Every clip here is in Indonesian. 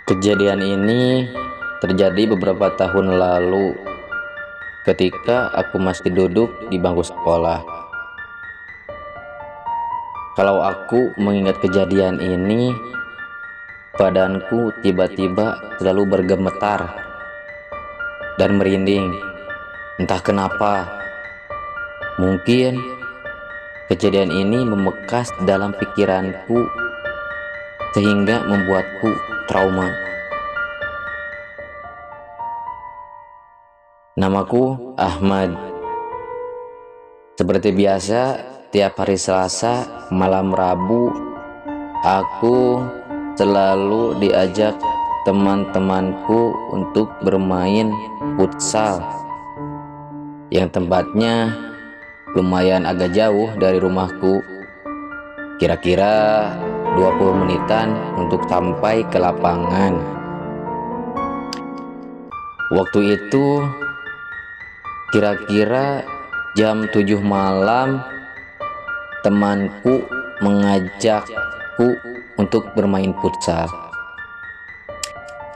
Kejadian ini terjadi beberapa tahun lalu ketika aku masih duduk di bangku sekolah. Kalau aku mengingat kejadian ini, badanku tiba-tiba selalu bergemetar dan merinding. Entah kenapa, mungkin kejadian ini membekas dalam pikiranku sehingga membuatku trauma. Namaku Ahmad. Seperti biasa, tiap hari Selasa malam Rabu, aku selalu diajak teman-temanku untuk bermain futsal yang tempatnya lumayan agak jauh dari rumahku, kira-kira 20 menitan untuk sampai ke lapangan. Waktu itu kira-kira jam 7 malam, temanku mengajakku untuk bermain futsal.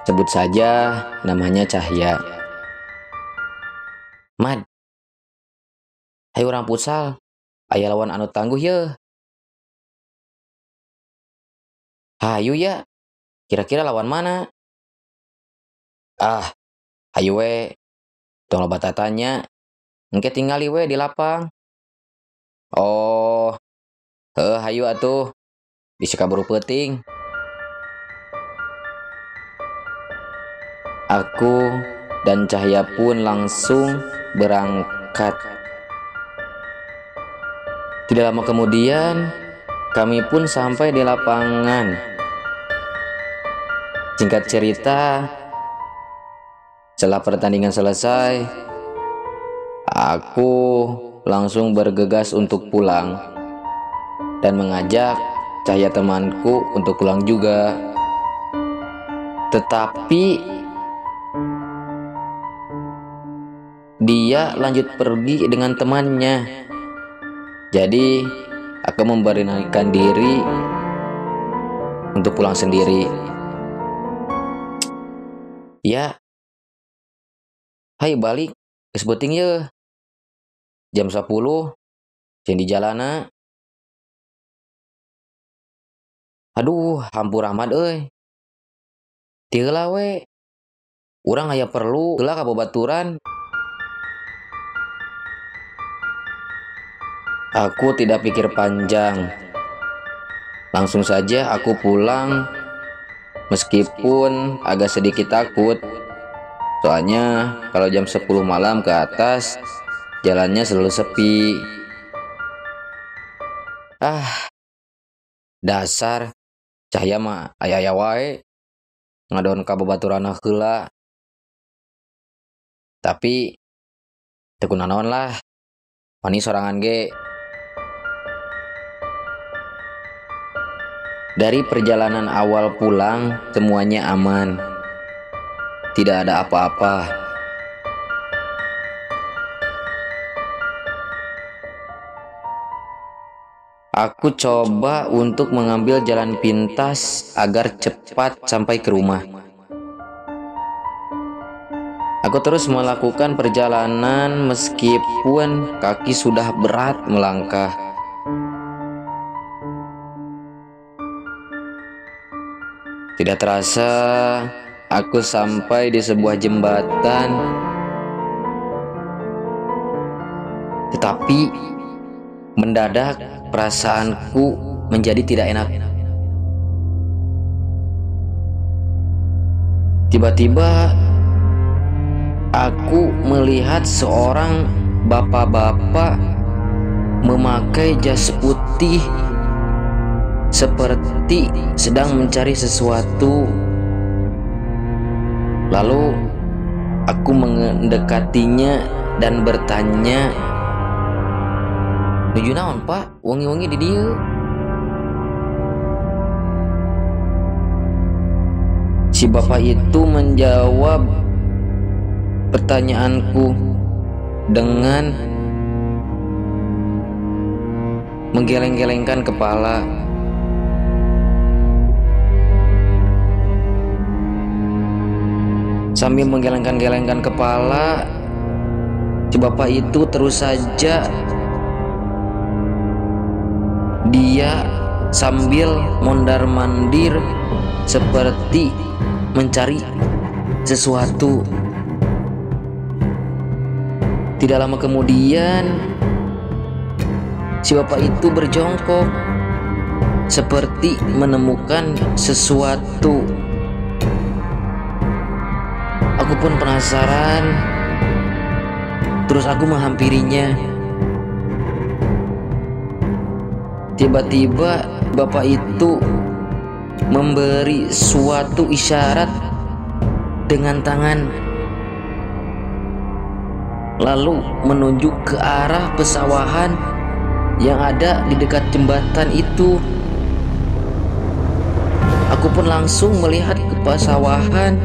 Sebut saja namanya Cahya. "Mad, ayo orang futsal, aya lawan anu tangguh ye." "Hayu ya, kira-kira lawan mana?" "Ah, hayu we, tong loba tatanya, engke tingali we di lapang." "Oh, hayu atuh, bisa kaburu peuting." Aku dan Cahya pun langsung berangkat. Tidak lama kemudian, kami pun sampai di lapangan. Singkat cerita, setelah pertandingan selesai, aku langsung bergegas untuk pulang dan mengajak Cahya temanku untuk pulang juga. Tetapi dia lanjut pergi dengan temannya. Jadi aku memberanikan diri untuk pulang sendiri. "Ya, hai balik, geus beuting ye. Jam 10, ceun di jalana." "Aduh, hampur Ahmad euy. Ti heula we. Urang aya perlu heula ka babaturan." Aku tidak pikir panjang. Langsung saja aku pulang meskipun agak sedikit takut. Soalnya kalau jam 10 malam ke atas, jalannya selalu sepi. Dasar Cahya mah aya-aya wae ngadon ka babaturanna heula. Tapi teu kunaon lah, wani sorangan ge. Dari perjalanan awal pulang, semuanya aman. Tidak ada apa-apa. Aku coba untuk mengambil jalan pintas agar cepat sampai ke rumah. Aku terus melakukan perjalanan meskipun kaki sudah berat melangkah. Tidak terasa, aku sampai di sebuah jembatan. Tetapi mendadak perasaanku menjadi tidak enak. Tiba-tiba aku melihat seorang bapak-bapak memakai jas putih seperti sedang mencari sesuatu. Lalu aku mendekatinya dan bertanya, "Nuju naon, Pak? Wengi-wengi di dieu?" Si bapak itu menjawab pertanyaanku dengan menggeleng-gelengkan kepala. Sambil menggelengkan-gelengkan kepala, si bapak itu terus saja dia sambil mondar-mandir seperti mencari sesuatu. Tidak lama kemudian, si bapak itu berjongkok seperti menemukan sesuatu. Aku pun penasaran, terus aku menghampirinya. Tiba-tiba bapak itu memberi suatu isyarat dengan tangan, lalu menunjuk ke arah pesawahan yang ada di dekat jembatan itu. Aku pun langsung melihat ke pesawahan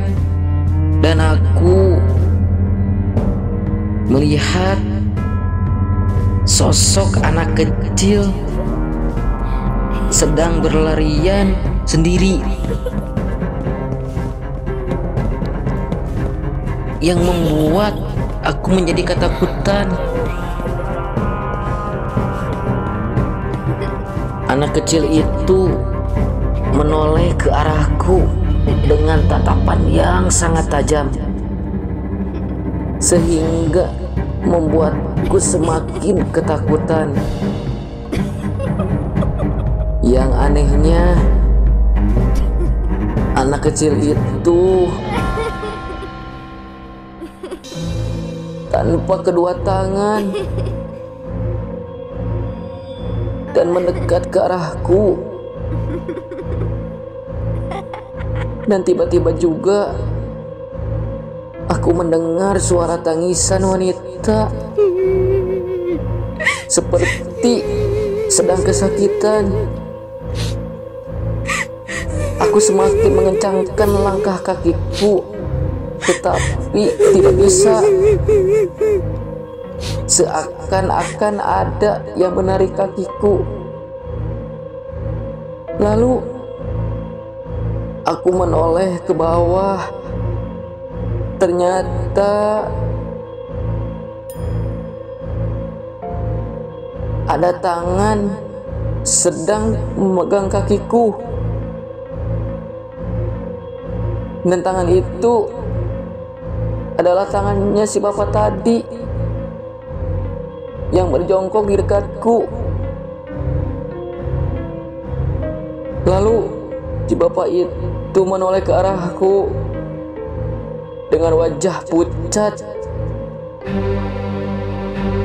dan aku melihat sosok anak kecil sedang berlarian sendiri, yang membuat aku menjadi ketakutan. Anak kecil itu menoleh ke arahku dengan tatapan yang sangat tajam, sehingga membuatku semakin ketakutan. Yang anehnya, anak kecil itu tanpa kedua tangan dan mendekat ke arahku. Dan tiba-tiba juga aku mendengar suara tangisan wanita seperti sedang kesakitan. Aku semakin mengencangkan langkah kakiku, tetapi tidak bisa. Seakan-akan ada yang menarik kakiku. Lalu aku menoleh ke bawah. Ternyata ada tangan sedang memegang kakiku. Dan tangan itu adalah tangannya si bapak tadi yang berjongkok di dekatku. Lalu si bapak itu menoleh ke arahku dengan wajah pucat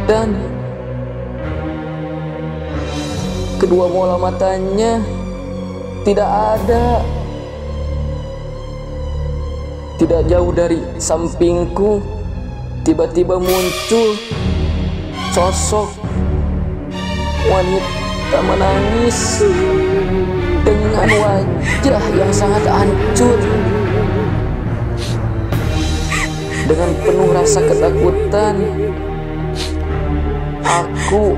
dan kedua bola matanya tidak ada. Tidak jauh dari sampingku, tiba-tiba muncul sosok wanita menangis dengan wajah yang sangat hancur. Dengan penuh rasa ketakutan, aku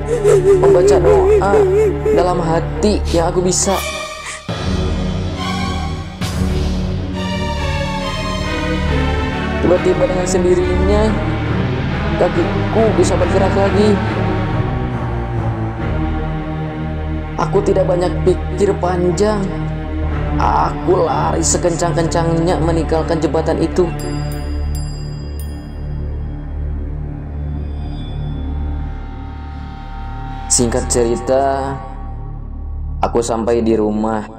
membaca doa dalam hati yang aku bisa. Tiba-tiba dengan sendirinya kakiku bisa bergerak lagi. Aku tidak banyak pikir panjang. Aku lari sekencang-kencangnya meninggalkan jembatan itu. Singkat cerita, aku sampai di rumah.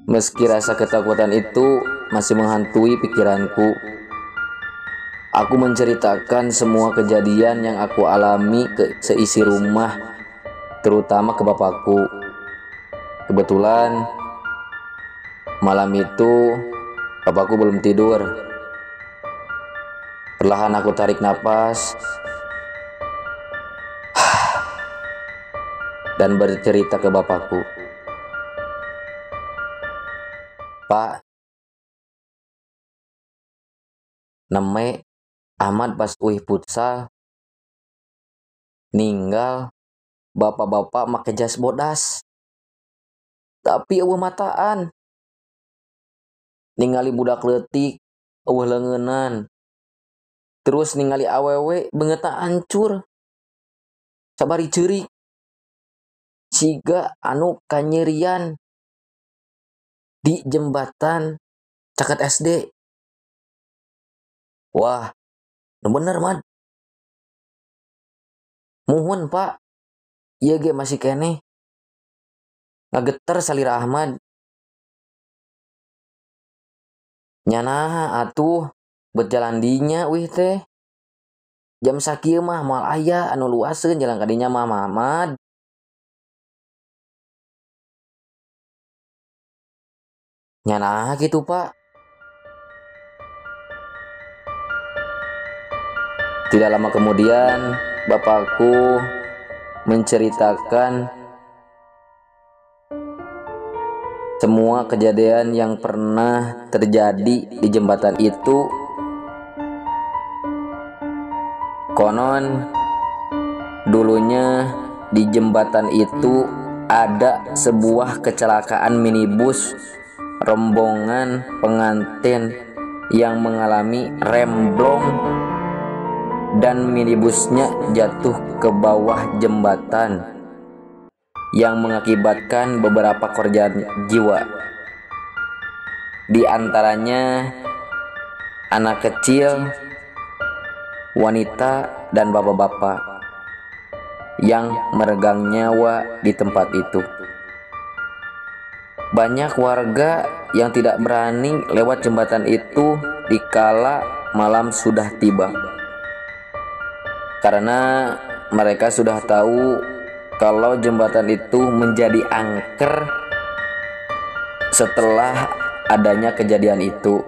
Meski rasa ketakutan itu masih menghantui pikiranku, aku menceritakan semua kejadian yang aku alami ke seisi rumah, terutama ke bapakku. Kebetulan malam itu bapakku belum tidur. Perlahan aku tarik napas dan bercerita ke bapakku. Pak, neme Ahmad pas uih futsal ninggal bapak-bapak make jas bodas, tapi eueuh mataan ningali budak leutik eueuh leungeunnan. Terus ningali awewe beungeutna hancur. Sabari ceurik. Siga anu kanyerian di jembatan caket SD. Wah, nu bener mad. Muhun Pak, ieu ge masih keneh. Ngageter salira Ahmad. Nyanaha atuh beut jalan dinya wih teh. Jam sakieu mah moal aya anu luaseun jalan ka dinya mah Ahmad. Nyanaha kitu Pak. Tidak lama kemudian bapakku menceritakan semua kejadian yang pernah terjadi di jembatan itu. Konon dulunya di jembatan itu ada sebuah kecelakaan minibus rombongan pengantin yang mengalami remblong dan minibusnya jatuh ke bawah jembatan yang mengakibatkan beberapa korban jiwa. Di antaranya anak kecil, wanita, dan bapak-bapak yang meregang nyawa di tempat itu. Banyak warga yang tidak berani lewat jembatan itu dikala malam sudah tiba. Karena mereka sudah tahu kalau jembatan itu menjadi angker setelah adanya kejadian itu.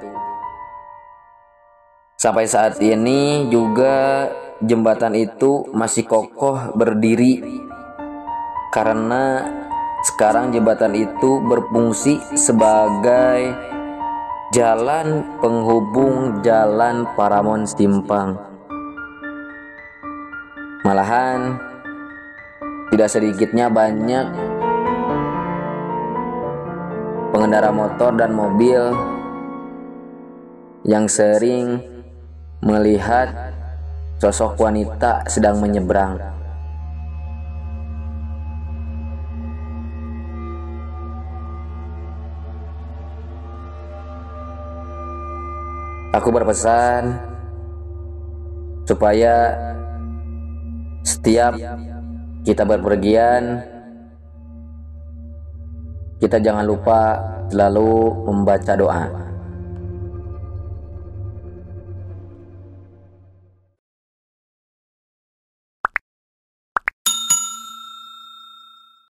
Sampai saat ini juga jembatan itu masih kokoh berdiri karena sekarang jembatan itu berfungsi sebagai jalan penghubung Jalan Paramon Simpang. Malahan tidak sedikitnya banyak pengendara motor dan mobil yang sering melihat sosok wanita sedang menyeberang. Aku berpesan supaya setiap kita berpergian, kita jangan lupa selalu membaca doa.